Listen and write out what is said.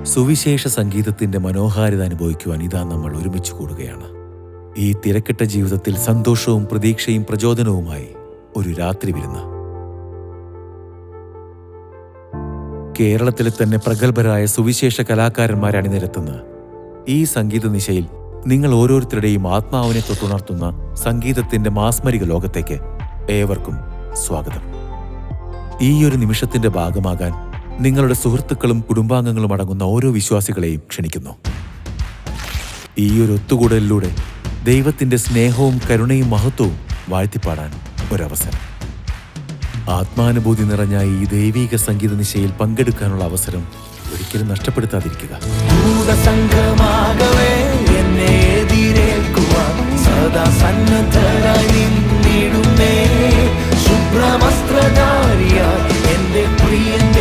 സുവിശേഷ സംഗീതത്തിന്റെ മനോഹാരിത അനുഭവിക്കുവാൻ ഇതാ നമ്മൾ ഒരുമിച്ച് കൂടുകയാണ്. ഈ തിരക്കിട്ട ജീവിതത്തിൽ സന്തോഷവും പ്രതീക്ഷയും പ്രചോദനവുമായി ഒരു രാത്രി വിരുന്ന്. കേരളത്തിലെ തന്നെ പ്രഗത്ഭരായ സുവിശേഷ കലാകാരന്മാരെ അണിനിരത്തുന്ന ഈ സംഗീത നിശയിൽ നിങ്ങൾ ഓരോരുത്തരുടെയും ആത്മാവിനെ തൊട്ടുണർത്തുന്ന സംഗീതത്തിന്റെ മാസ്മരിക ലോകത്തേക്ക് ഏവർക്കും സ്വാഗതം. ഈ ഒരു നിമിഷത്തിന്റെ ഭാഗമാകാൻ നിങ്ങളുടെ സുഹൃത്തുക്കളും കുടുംബാംഗങ്ങളും അടങ്ങുന്ന ഓരോ വിശ്വാസികളെയും ക്ഷണിക്കുന്നു. ഈ ഒരു ഒത്തുകൂടലിലൂടെ ദൈവത്തിന്റെ സ്നേഹവും കരുണയും മഹത്വവും വാഴ്ത്തിപ്പാടാൻ ഒരവസരം. ആത്മാനുഭൂതി നിറഞ്ഞ ഈ ദൈവീക സംഗീത നിശയിൽ പങ്കെടുക്കാനുള്ള അവസരം ഒരിക്കലും നഷ്ടപ്പെടുത്താതിരിക്കുക. സദാ സന്നദ്ധരായി നിന്നിടുന്നേ ശുഭ്രവസ്ത്രധാരിയായി എന്റെ പ്രിയന്റെ